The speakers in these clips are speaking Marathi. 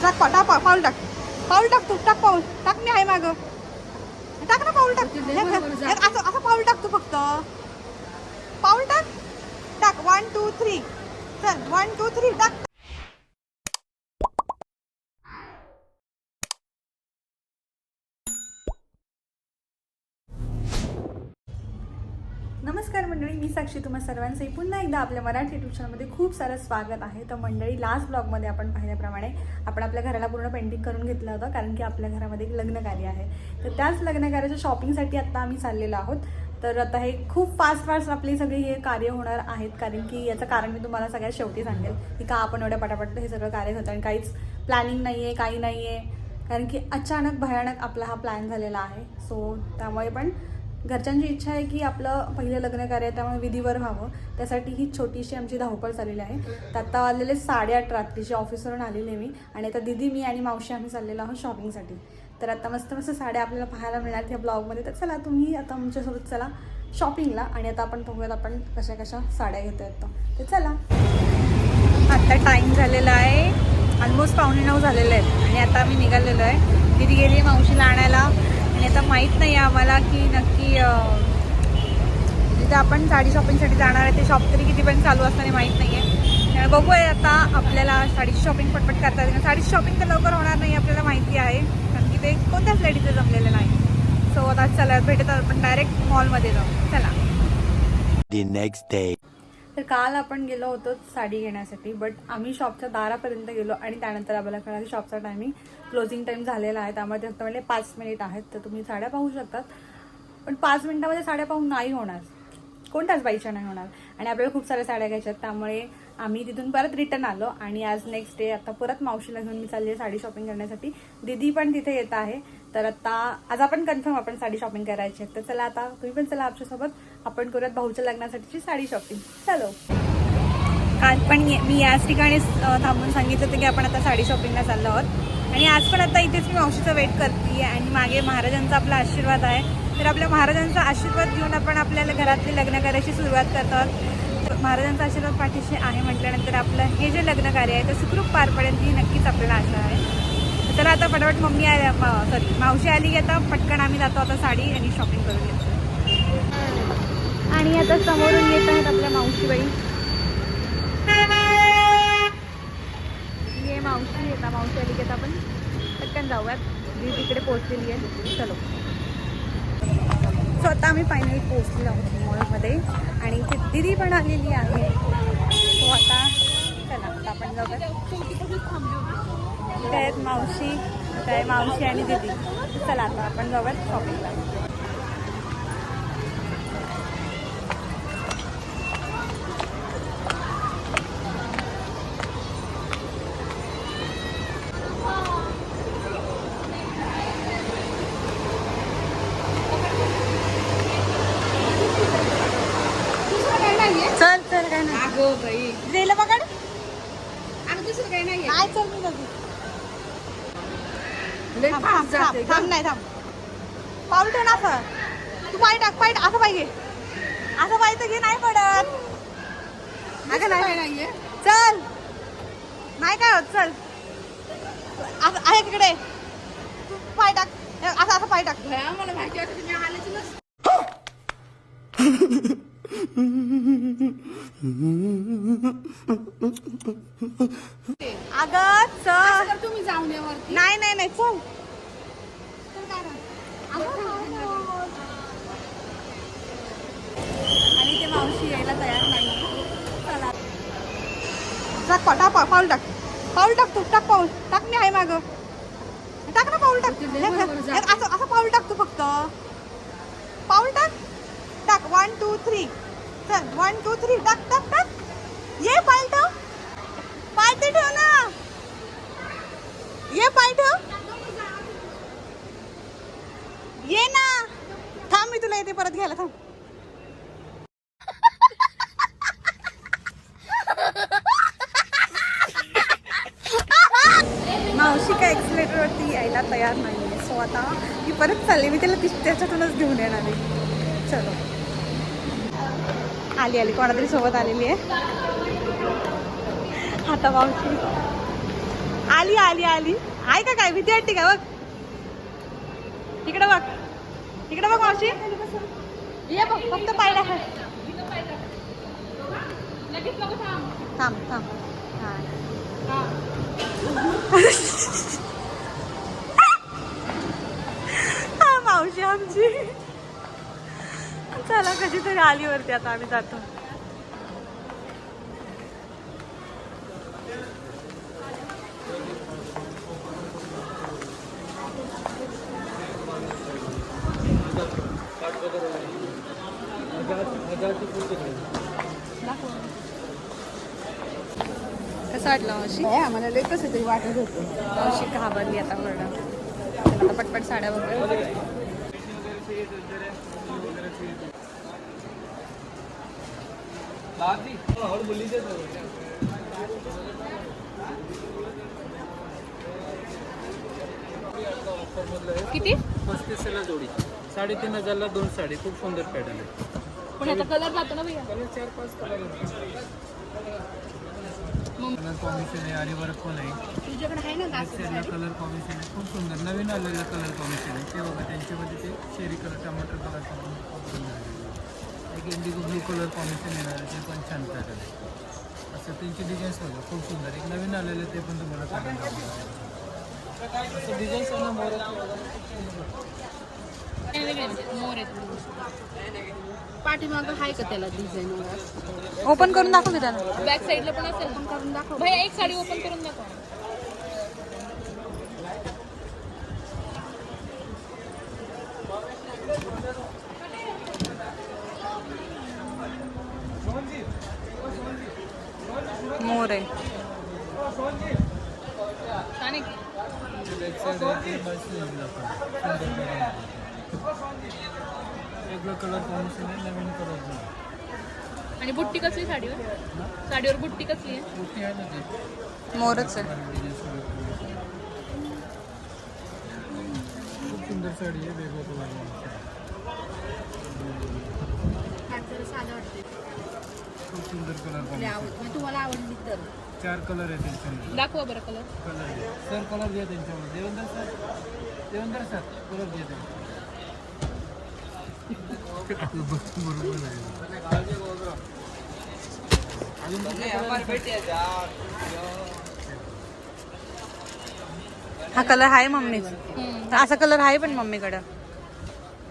टाक पाऊल टाक. पाऊल टाक तू. टाक पाऊल. टाक मी आहे मागं. टाक ना पाऊल टाक. असं पाऊल टाक तू फक्त. पाऊल टाक. टाक 1 2 3. चल 1 2 3 टाक. नमस्कार मंडळी, मी साक्षी तुम्हा सर्वांचे पुन्हा एकदा आपल्या मराठी यूट्यूब चॅनलमध्ये खूप सारं स्वागत आहे. तर मंडळी, लास्ट ब्लॉगमध्ये आपण पाहिल्याप्रमाणे आपण आपल्या घराला पूर्ण पेंटिंग करून घेतलं होतं, कारण की आपल्या घरामध्ये एक लग्न कार्य आहे. तर त्याच लग्न कार्याच्या शॉपिंगसाठी आता आम्ही चाललेलो आहोत. तर आता हे खूप फास्ट आपली सगळी हे कार्य होणार आहेत, कारण की याचं कारण मी तुम्हाला सगळ्यात शेवटी सांगेल की का आपण एवढ्या पटापट हे सगळं कार्य होतं आणि काहीच प्लॅनिंग नाही आहे, काही नाही आहे. कारण की अचानक भयानक आपला हा प्लॅन झालेला आहे. सो त्यामुळे पण घरच्यांची इच्छा आहे की आपलं पहिलं लग्न कार्य त्यामुळे विधीवर व्हावं. त्यासाठी ही छोटीशी आमची धावपळ चाललेली आहे. तर आत्ता वाजलेले 8:30 रात्रीची ऑफिसवरून आलेली आहे मी, आणि आता दीदी, मी आणि मावशी आम्ही चाललेलो आहोत शॉपिंगसाठी. तर आता मस्त साड्या आपल्याला पाहायला मिळणार त्या ब्लॉगमध्ये. तर चला, तुम्ही आता आमच्यासोबत चला शॉपिंगला, आणि आता आपण बघूयात आपण कशा साड्या घेतो आहेत. तर चला. आत्ता टाईम झालेला आहे, ऑलमोस्ट 8:45 झालेले आहेत, आणि आता आम्ही निघालेलो आहे. दीदी गेली मावशीला आणायला, आणि आता माहीत नाही आहे आम्हाला की नक्की जिथे आपण साडी शॉपिंगसाठी जाणार आहे ते शॉप तरी कितीपर्यंत चालू असताना माहीत नाही आहे. बघूया आता आपल्याला साडीची शॉपिंग पटपट करता येईल. साडीची शॉपिंग तर लवकर होणार नाही आपल्याला माहिती आहे, कारण की ते कोणत्याच लेडीचं जमलेलं नाही. सो आता चला भेटत आपण डायरेक्ट मॉलमध्ये जाऊ. चला. Next day. तर काल आपण गेलो होतो साडी घेण्यासाठी, बट आम्ही शॉपच्या दारापर्यंत गेलो आणि त्यानंतर आम्हाला कळलं की शॉपचा टायमिंग क्लोजिंग टाईम झालेला आहे. त्यामुळे फक्त म्हणजे 5 मिनिट आहेत. तर तुम्ही साड्या पाहू शकतात, पण 5 मिनिटामध्ये साड्या पाहून नाही होणार, कोणत्याच बाईच्या नाही होणार. आणि आपल्याला खूप साऱ्या साड्या घ्यायच्या आहेत, त्यामुळे आम्ही तिथून परत रिटर्न आलो. आणि आज नेक्स्ट डे आता परत मावशीला घेऊन मी चालली आहे साडी शॉपिंग करण्यासाठी. दीदी पण तिथे येत आहे. तर आता आज आपण कन्फर्म आपण साडी शॉपिंग करायची आहे. तर चला, आता तुम्ही पण चला आमच्यासोबत, आपण करूयात भाऊच्या लग्नासाठीची साडी शॉपिंग. चलो. काल पण मी याच ठिकाणी थांबून सांगितलं होतं की आपण आता साडी शॉपिंगला चाललो आहोत, आणि आज पण आता इथेच मी मावशीचा वेट करते. आणि मागे महाराजांचा आपला आशीर्वाद आहे. तर आपल्या महाराजांचा आशीर्वाद घेऊन आपण आपल्याला घरातली लग्न कार्याची सुरुवात करतो. महाराजांचा आशीर्वाद पाठीशी आहे म्हटल्यानंतर आपलं हे जे लग्न कार्य आहे ते सुखरूप पार पडेल ही नक्कीच आपल्याला आशा आहे. तर आता फटाफट मावशी आली की आता पटकन आम्ही जातो आता साडी आणि शॉपिंग करून येतो. आणि आता समोरून येत आहेत आपल्या मावशीबाई. ये मावशी येतात, मावशी आली की आता आपण पटकन जाऊयात. जी तिकडे पोहोचलेली आहे. चलो. सो आता आम्ही फायनली पोहोचलेलो आहोत मॉलमध्ये, आणि इथे दीदी पण आलेली आहे. सो आता चला, आता आपण जाऊयात. इथे आहेत मावशी, इथे आहे मावशी आणि दीदी. चला आता आपण जाऊयात शॉपिंगला. चल चल, काय नाही. अगो बाई, दिलं बघा. आणि दुसरं काही नाहीये. काय चल मी जाते. लय फास्ट जाते ग. थांब नाही, थांब. पाऊल ठेव ना असं. तू पाय टाक, पाय असं पाहिजे. असं पाहिजे घे, नाही पडत. दुसरं अगं काही नाही. नाहीये. चल. नाही काय होत, चल. असं आहे तिकडे. तू पाय टाक. असं पाय टाक. भया, मला माहिती होतं तुम्ही आलेच नसते. अगं चल. तर तुम्ही जाऊन या वरती. नाही नाही नाही, चल. आणि ते मावशी यायला तयार नाही. चला. पाऊल टाक. पाऊल टाक तू. टाक पाऊल. टाक मी आहे मागं. टाक ना पाऊल टाक. असं पाऊल टाक तू फक्त. पाऊल टाक. टाक 1 2 3. चल 1 2 3 टाक टाक टाक. ये पाय ठेव. पाय ते ठेव ना. ये पाय ठेव. ये ना. थांब, मी तुला येते परत घ्यायला. थांब. मावशी काय एक्सिलेटरवरती यायला तयार नाही आहे. सो आता मी परत चालले. मी त्याला त्याच्यातूनच घेऊन येणार आहे. चलो. आली कोणातरी सोबत आलेली आहे. आता मावशी आली आली आली आहे का काय भीती वाटते का बघ तिकडे बघ तिकडे बघ मावशी ये बघ फक्त पायला थांब थांब हा मावशी आमची चला कधीतरी आली वरती आता आम्ही जातो कसं वाटलं मावशी आम्हाला लय कसं तरी वाटत होतं. मावशी घाबरली आता वरडा आता पटपट साड्या बघूया किती 35ला जोडी 3,500ला 2 साडी खूप सुंदर पॅटर्न आहे. पण आता कलर जातो ना भैया कलर 4-5 कलर कॉम्बिनेशन आहे आणि वर्क पण आहे. तुझ्याकडे आहे ना दास साईडला कलर कॉम्बिनेशन आहे खूप सुंदर नवीन आलेलं कलर कॉम्बिनेशन आहे ते बघा त्यांच्यामध्ये ते शेरी कलर टमाटर कलर खूप सुंदर आहे. एक इंडिगो ब्लू कलर कॉम्बिनेशन येणार आहे ते पण छान पॅटर्न आहे. असं त्यांची डिझाईन्स बघा खूप सुंदर एक नवीन आलेलं ते पण तुम्हाला पॅटर्न दाखवणार असं डिझाईन्स आहे ना मोर आहेत पाठीमागं आहे का त्याला डिझाईन वगैरे ओपन करून दाखव की त्याला बॅक साईडला पण असेल पण करून दाखव भैया एक साडी ओपन करून दाखव मोर आहे वेगळं कलर कॉम्बिनेशन आहे नवीन कलर आणि बुट्टी कसली साडीवर साडीवर बुट्टी कसली आहे मोठी आहे ना ती मोरच आहे खूप सुंदर साडी आहे वेगळं कलर साधं वाटते खूप सुंदर कलर कॉम्बिनेशन तुम्हाला आवडली तर 4 कलर आहे त्यांच्यामध्ये दाखवा बरं कलर कलर सर कलर द्या त्यांच्यामध्ये देवेंद्र सर कलर द्या बरोबर आहे हा कलर आहे मम्मीचा असा कलर आहे पण मम्मीकडं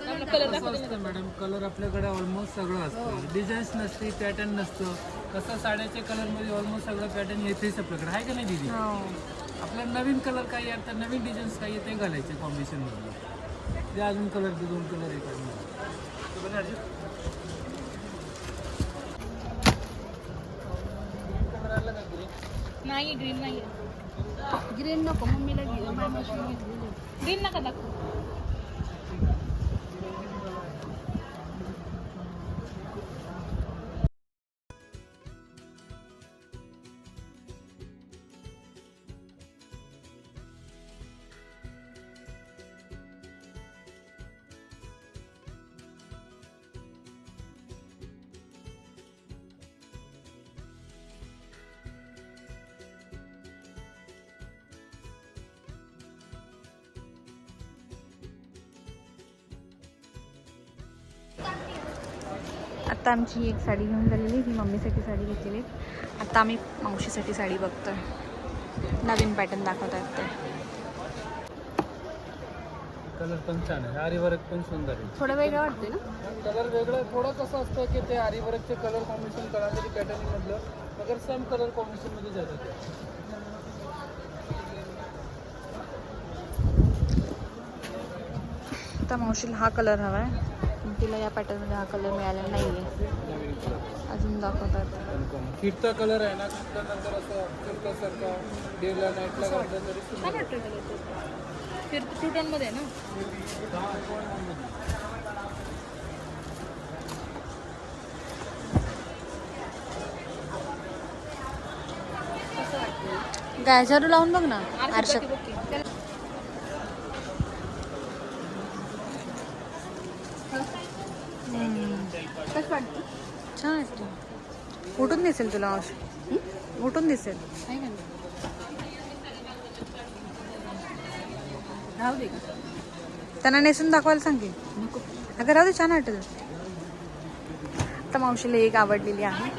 असतं मॅडम कलर आपल्याकडे ऑलमोस्ट सगळं असतं डिझाईन्स नसते पॅटर्न नसतं कसं साड्याच्या कलरमध्ये ऑलमोस्ट सगळं पॅटर्न येतेच आपल्याकडे आहे का नाही दीदी आपल्याला नवीन कलर काही आहे तर नवीन डिझाईन्स काही आहे ते घालायचे कॉम्बिनेशनमध्ये ते अजून कलर 2 कलर येतात नाही ग्रीन नाही ग्रीन नको मम्मीला घे ग्रीन नका दाखव आता आमची एक साडी घेऊन झालेली ही मम्मीसाठी साडी घेतलेली आता आम्ही मावशीसाठी साडी बघतोय नवीन पॅटर्न दाखवत आहेत ते कलर पण छान आहे आरी वर्क पण सुंदर आहे थोडं वेगळं वाटते ना कलर वेगळं थोडं कसं असतं की ते आरी वर्कचे कलर कॉम्बिनेशन कळालेली पॅटर्न मधलं मगर सेम कलर कॉम्बिनेशन मध्ये जातात आता मावशीला हा कलर हवा आहे तिला या पॅटर्नमध्ये हा कलर मिळालेला नाही आहे अजून दाखवतात फिरता कलर आहे ना नंतर असं फिरतासारखा डेला नाईटला घातलं तरी सुंदर टू टोनमध्ये ना गॅजर लावून बघ ना आरशात कसं वाटतं छान वाटतं उठून दिसेल तुला मावशी उठून दिसेल आहे का नाही राहू दे का त्यांना नेसून दाखवायला सांग की. नको अगं राहू दे, छान वाटेल. तर मावशीला एक आवडलेली आहे.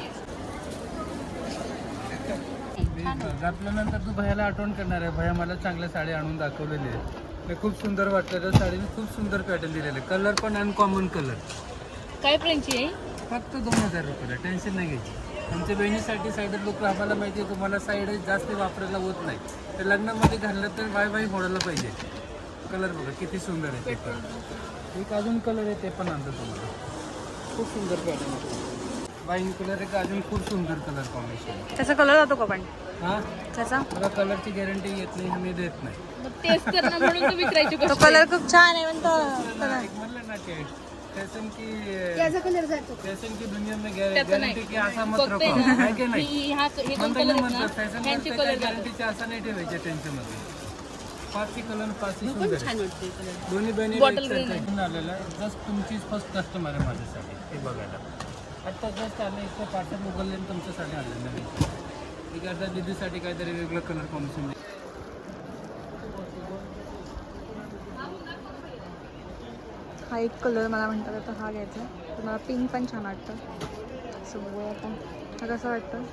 घातल्यानंतर तू भैयाला आठवण करणार आहे. भैया मला चांगल्या साडी आणून दाखवलेली आहे. ते खूप सुंदर वाटलं. त्या साडीने खूप सुंदर पॅटर्न दिलेलं आहे. कलर पण अनकॉमन कलर. काय फ्रेंची आहे फक्त 2000 रुपयाला. टेन्शन नाही घ्यायची. आमच्या बहिणीसाठी साईडर लुक आम्हाला माहिती आहे. तुम्हाला साईड जास्त वापरायला होत नाही. तर लग्नामध्ये घाललं तर वाय होडायला पाहिजे. कलर बघा किती सुंदर आहे. ते पण एक अजून कलर आहे, ते पण आणतो तुम्हाला. खूप सुंदर पॅटर्न आहे. वाईन कलर एक अजून खूप सुंदर कलर कॉम्बिनेशन. त्याचा कलर जातो का पण हां, त्याचा? मला कलरची गॅरंटी येत नाही, मी देत नाही. मग तेच तर ना म्हणून तू विचारायची तो कलर खूप छान आहे पण तो एक म्हणलं ना की फॅशन की त्याचा कलर जातो फॅशन की दुनिया में त्याचं नाही. गॅरंटी की असा मत फक्त रखो आहे ना, है की नाही. हे दोन म्हणतात कलर ना, आहेत म्हणतात ना फॅशन ह्यांचे कलर गॅरंटीचे असं नाही ठेवायचे त्यांच्यामध्ये. पाचही कलर पाचही पण सुंदर आहे. छान वाटते कलर दोन्ही बहिणी Bottle green आहे. आलेला आहे. जस्ट तुमचीच फर्स्ट कस्टमर आहे माझ्यासाठी हे बघायला. आत्ता जस्ट आलं इथं पार्सल उघडले आणि तुमच्यासाठी आलं नवीन. ठीक आहे, दीदीसाठी काहीतरी वेगळं कलर कॉम्बिनेशन. हा एक कलर मला म्हणतात आता हा घ्यायचा. तर मला पिंक पण छान वाटतं. सो बघूया आता हा कसं वाटतं.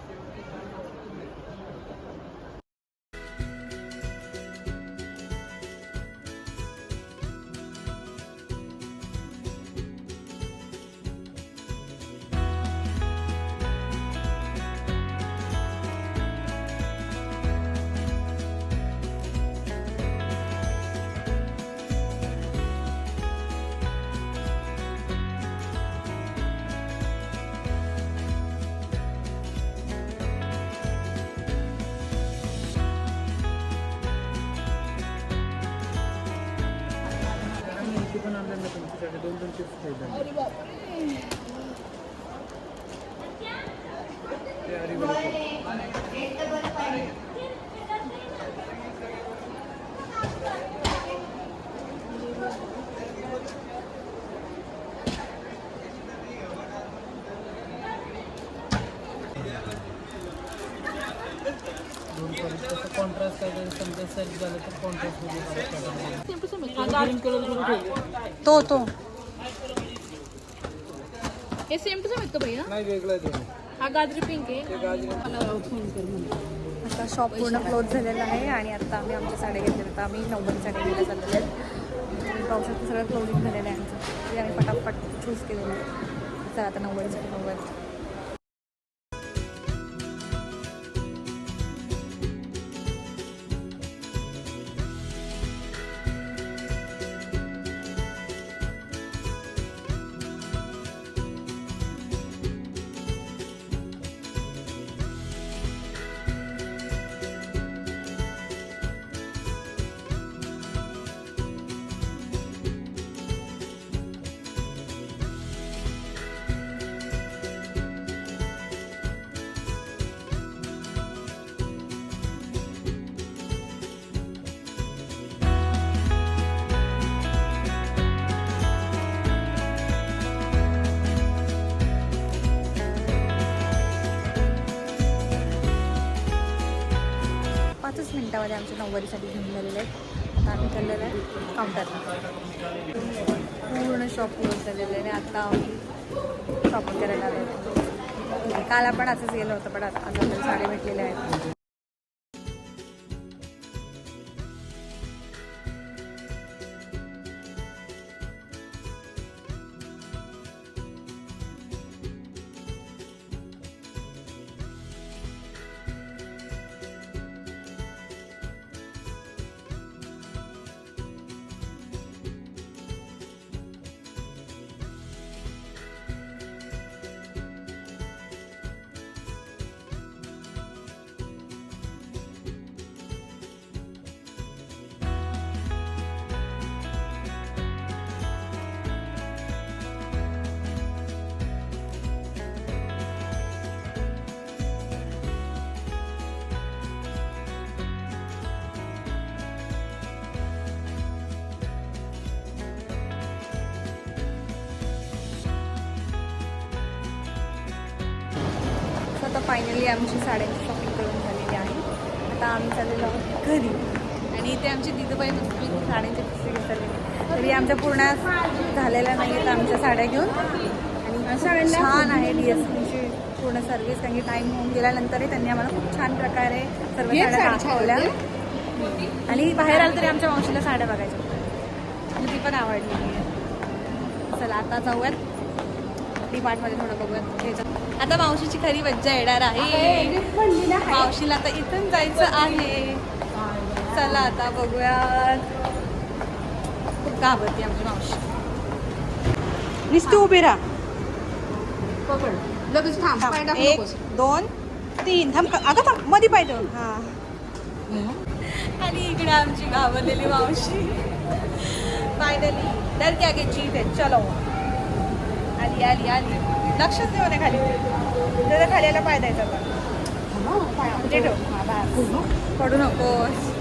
पण आणलं ना तुमच्यासाठी 2-2 चिप्स ठेवले. अरे बापरे ते हरिबरी. कॉन्ट्रास्ट काय समजा सेट झालं तर contrast same to same green colour तो हे सेम टू सेम आहेत का भैया नाही वेगळं ते हा गाजरी पिंक आहे मला फोन कर म्हणून आता शॉप पूर्ण क्लोज झालेलं आहे आणि आता आम्ही आमच्या साड्या घेतल्या. आता आम्ही 90 साड्या घ्यायला चाललेले आहेत. पावसाचं सगळं क्लोजिंग झालेलं आहे आमचं. ते आम्ही पटापट चूज केलेलं आहे. चला आता 90 साठी 90. मिनिटामध्ये आमच्या 90 साठी घेऊन झालेले आहेत. आता आम्ही चाललेलं आहे काउंटरला. पूर्ण शॉप क्लोज झालेलं आहे आणि आता आम्ही शॉपिंग करायला आलो. काल आपण असंच गेलो होतं पण आता आज आपल्याला साड्या भेटलेल्या आहेत. आता फायनली आमची साड्यांची शॉपिंग करून झालेली आहे. आता आम्ही चाललेलो आहोत घरी. आणि इथे आमची दिदूबाई बसली साड्यांची पिशवी घेतली. तरी आमच्या पूर्ण झालेल्या नाही आहेत आमच्या साड्या घेऊन. आणि छान आहे DSPची पूर्ण सर्व्हिस, कारण की टाईम होऊन गेल्यानंतरही त्यांनी आम्हाला खूप छान प्रकारे सर्व साड्या दाखवल्या. आणि बाहेर आलं तरी आमच्या मावशीला साड्या बघायच्या होत्या आणि ती पण आवडली आहे. चला आता जाऊयात DMartमध्ये थोडं बघूयात. आता मावशीची खरी मज्जा येणार आहे. मावशीला आता इथून जायचं आहे. चला आता बघूयात. खूप घाबरते आमची मावशी. नुसती उभी राहा. लगेच थांब, पाय टाकू 1 नकोस. 2 3 थांब. अगं थांब मध्ये पाय ठेवून. हा. आणि इकडे आमची घाबरलेली मावशी. फायनली डर क्या के जीत है. चलो आली आली आली. लक्षच देऊ नये खाली. त्याच्या खाली यायला पाय द्यायचा पण कुठे ठेव. पडू नकोस.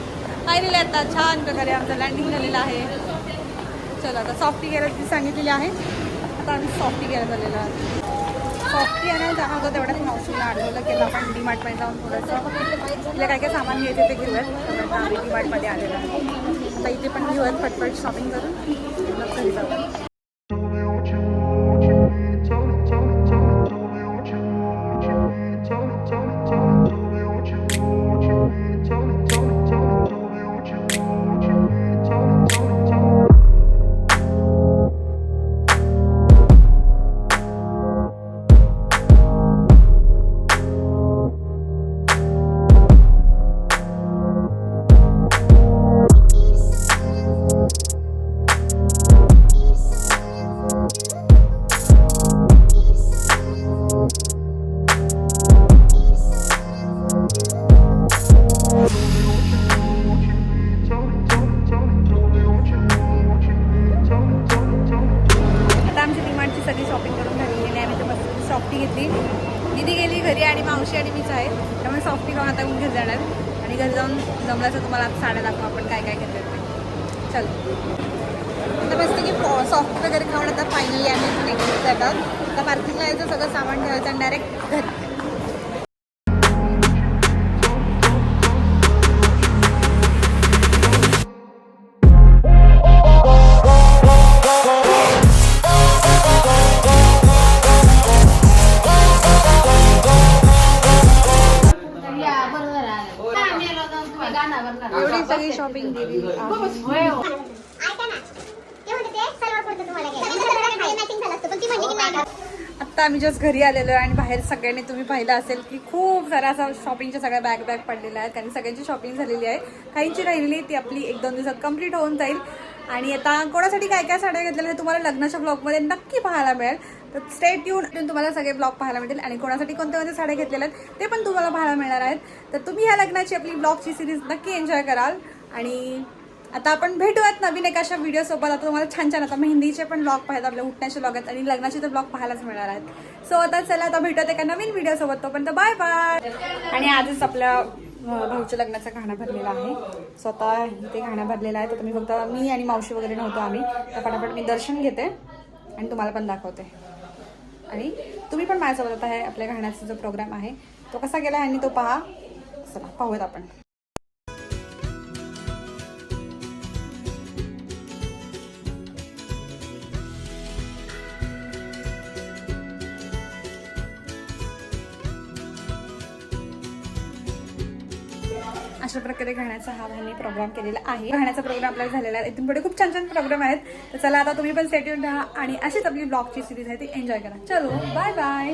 फायनली आता छान प्रकारे आमचं लँडिंग झालेलं आहे. चला आता सॉफ्टी घ्यायला सांगितलेली आहे. आता आम्ही सॉफ्टी घ्यायला झालेलं आहे. सॉफ्टी आणायला जाणार होतं तेवढ्याच मावशीला आठवलं की आपण DMartमध्ये जाऊन थोडंसं तिला काय काय सामान घ्यायचं ते घेऊयात. त्यामुळे आम्ही DMartमध्ये आलेलो आहे. आता इथे पण घेऊयात पटपट शॉपिंग करून मग घरी जाऊयात. सगळी शॉपिंग करून घरी गेली. आम्ही तर मस्त सॉफ्टी घेतली. दीदी गेली घरी आणि मावशी आणि मीच आहे. त्यामुळे सॉफ्टी खाऊन आता घरी जाणार आणि घरी जाऊन जमल्याचं तुम्हाला आता साड्या दाखवा आपण काय काय घेतलं ते. चल आता मस्त की सॉफ्ट वगैरे खाऊन आता फायनली आम्ही नेक्स्ट जातात. आता पार्किंगला यायचं सगळं सामान ठेवायचं आणि डायरेक्ट घरी. एवढी सगळी शॉपिंग केली. आत्ता आम्ही जस्ट घरी आलेलो आहे आणि बाहेर सगळ्यांनी तुम्ही पाहिलं असेल की खूप सारा असा शॉपिंगच्या सगळ्या बॅग पडलेल्या आहेत. कारण सगळ्यांची शॉपिंग झालेली आहे. काहींची राहिलेली ती आपली 1-2 दिवसात कंप्लीट होऊन जाईल. आणि आता कोणासाठी काय काय साड्या घेतलेल्या हे तुम्हाला लग्नाच्या ब्लॉगमध्ये नक्की पाहायला मिळेल. तर स्टे ट्यून तुम्हाला सगळे ब्लॉग पाहायला मिळतील. आणि कोणासाठी कोणत्या कोणत्या साड्या घेतलेल्या आहेत ते पण तुम्हाला पाहायला मिळणार आहेत. तर तुम्ही ह्या लग्नाची आपली ब्लॉगची सिरीज नक्की एन्जॉय कराल. आणि आता आपण भेटूयात नवीन एका अशा व्हिडिओसोबत. आता तुम्हाला छान छान आता मेहंदीचे पण ब्लॉग पाहायला, आपल्या उठण्याचे ब्लॉग आहेत आणि लग्नाचे तर ब्लॉग पाहायलाच मिळणार आहेत. सो आता चला आता भेटूयात एका नवीन व्हिडिओसोबत. तोपर्यंत बाय बाय. आणि आजच आपल्या भाऊच्या लग्नाचा घाणा भरलेला आहे. स्वतः इथे घाणा भरलेला आहे. तर तुम्ही फक्त मी आणि मावशी वगैरे नव्हतो आम्ही. तर फटाफट मी दर्शन घेते आणि तुम्हाला पण दाखवते. आणि तुम्ही पण माझ्यासोबत आता आहे. आपल्या घाण्याचा जो प्रोग्राम आहे तो कसा गेला आहे आणि तो पहा. चला पाहूयात आपण. अशा प्रकारे घाण्याचा हा भाऊनी प्रोग्राम केलेला आहे. घाण्याचा प्रोग्राम आपल्याला झालेला आहे. इथून पुढे खूप छान छान प्रोग्राम आहेत. तर चला आता तुम्ही पण स्टे ट्यून राहा आणि अशीच आपली ब्लॉगची सिरीज आहे ती एन्जॉय करा. चलो बाय बाय.